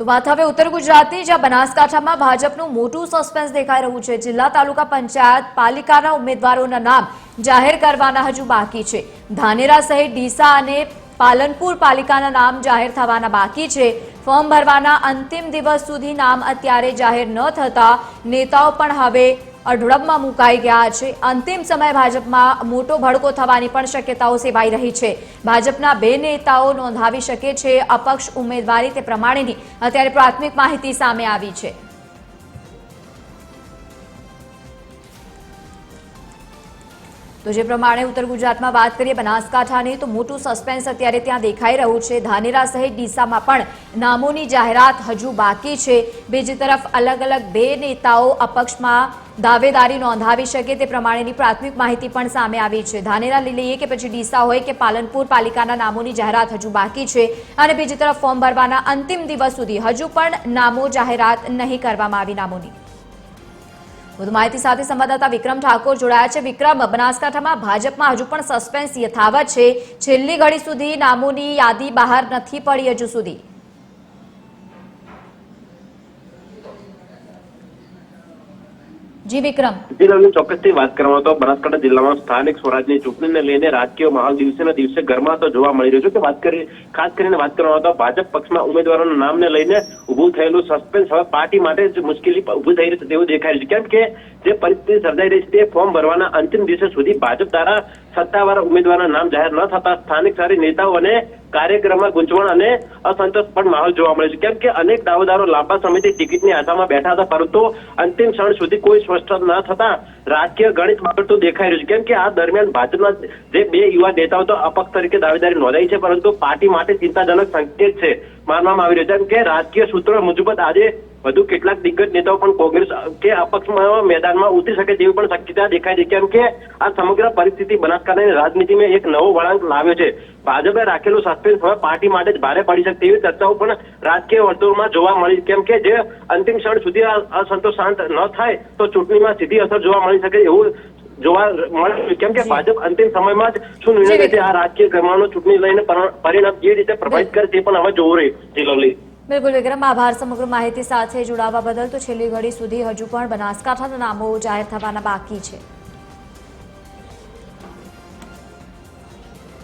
તો વાત હવે ઉત્તર ગુજરાતની, જ્યાં બનાસકાંઠામાં ભાજપનું મોટું સસ્પેન્સ દેખાઈ રહ્યું છે। જિલ્લા તાલુકા પંચાયત પાલિકાના ઉમેદવારોના નામ જાહેર કરવાના હજુ બાકી છે। ધાનેરા સહિત ડીસા અને પાલનપુર પાલિકાના નામ જાહેર થવાના બાકી છે। ફોર્મ ભરવાના અંતિમ દિવસ સુધી નામ અત્યારે જાહેર ન થતા નેતાઓ પણ હવે અઢળકમાં મુકાઈ ગયા છે। અંતિમ સમય ભાજપમાં મોટો ભડકો થવાની પણ શક્યતાઓ સેવાઈ રહી છે। ભાજપના 2 નેતાઓ નોંધાવી શકે છે અપક્ષ ઉમેદવારી, તે પ્રમાણેની અત્યારે પ્રાથમિક માહિતી સામે આવી છે। તો જે પ્રમાણે ઉત્તર ગુજરાતમાં વાત કરીએ બનાસકાંઠાની, તો મોટું સસ્પેન્સ અત્યારે ત્યાં દેખાઈ રહ્યું છે। ધાનેરા સહિત ડીસામાં પણ નામોની જાહેરાત હજુ બાકી છે। બીજી તરફ અલગ અલગ 2 નેતાઓ અપક્ષમાં દાવેદારી નોંધાવી શકે તે પ્રમાણેની પ્રાથમિક માહિતી પણ સામે આવી છે। ધાનેરા લઈએ કે પછી ડીસા હોય કે પાલનપુર પાલિકાના નામોની જાહેરાત હજુ બાકી છે અને બીજી તરફ ફોર્મ ભરવાના અંતિમ દિવસ સુધી હજુ પણ નામો જાહેરાત નહીં કરવામાં આવી નામોની। વધુ માહિતી સાથે સંવાદદાતા વિક્રમ ઠાકોર જોડાયા છે। વિક્રમ, બનાસકાંઠામાં ભાજપમાં હજુ પણ સસ્પેન્સ યથાવત છે। છેલ્લી ઘડી સુધી નામોની યાદી બહાર નથી પડી હજુ સુધી। જી વિક્રમ। જિલ્લાની ચોક્કસથી વાત કરવામાં તો બનાસકાંઠા જિલ્લામાં સ્થાનિક સ્વરાજની ચૂંટણીને લઈને રાજકીય માહોલ દિવસેને દિવસે ગરમાતો જોવા મળી રહ્યો છે। કે ખાસ કરીને વાત કરવામાં તો ભાજપ પક્ષમાં ઉમેદવારોના નામને લઈને ઉભું થયેલું સસ્પેન્સ હવે પાર્ટી માટે જ મુશ્કેલી ઉભી થઈ રહી છે તેવું દેખાઈ રહ્યું છે। કેમ કે જે પરિસ્થિતિ સર્જાઈ રહી છે તે ફોર્મ ભરવાના અંતિમ દિવસે સુધી ભાજપ દ્વારા સત્તાવાર ઉમેદવારના નામ જાહેર ન થતા સ્થાનિક સારી નેતાઓ અને કાર્યક્રમમાં ગૂંચવણ અને અસંતોષ પણ માહોલ જોવા મળે છે। કેમ કે અનેક દાવેદારો લાંબા સમયથી ટિકિટની આશામાં બેઠા હતા, પરંતુ અંતિમ ક્ષણ સુધી કોઈ સ્પષ્ટતા ન થતા રાજકીય ગણિત બગડતું દેખાઈ રહ્યું છે। કેમ કે આ દરમિયાન ભાજપના જે 2 યુવા નેતાઓ તો અપક્ષ તરીકે દાવેદારી નોંધાઈ છે, પરંતુ પાર્ટી માટે ચિંતાજનક સંકેત છે માનવામાં આવી રહ્યો છે। કેમ કે રાજકીય સૂત્રો મુજબ આજે વધુ કેટલાક દિગ્ગજ નેતાઓ પણ કોંગ્રેસ કે અપક્ષમાં મેદાનમાં ઉતરી શકે તેવી પણ શક્યતા દેખાય છે। કેમ કે આ સમગ્ર પરિસ્થિતિ બનાસકાંઠાની રાજનીતિમાં એક નવો વળાંક લાવ્યો છે। ભાજપે રાખેલું સસ્પેન્સ હવે પાર્ટી માટે જ ભારે પડી શકે તેવી ચર્ચાઓ પણ રાજકીય વર્તુળમાં જોવા મળી। કેમ કે જે અંતિમ ક્ષણ સુધી અસંતોષ શાંત ન થાય તો ચૂંટણીમાં સીધી અસર જોવા મળી શકે એવું જોવા મળે। કેમ કે ભાજપ અંતિમ સમયમાં જ શું નિર્ણય લે છે આ રાજકીય ગરમાનો ચૂંટણી લઈને પરિણામ કેવી રીતે પ્રભાવિત કરે તે પણ હવે જોવું રહ્યું। બિલકુલ વિક્રમ, આભાર સમગ્ર માહિતી સાથે જોડાવા બદલ। તો છેલ્લી ઘડી સુધી હજુ પણ બનાસકાંઠાના નામો જાહેર થવાના બાકી છે।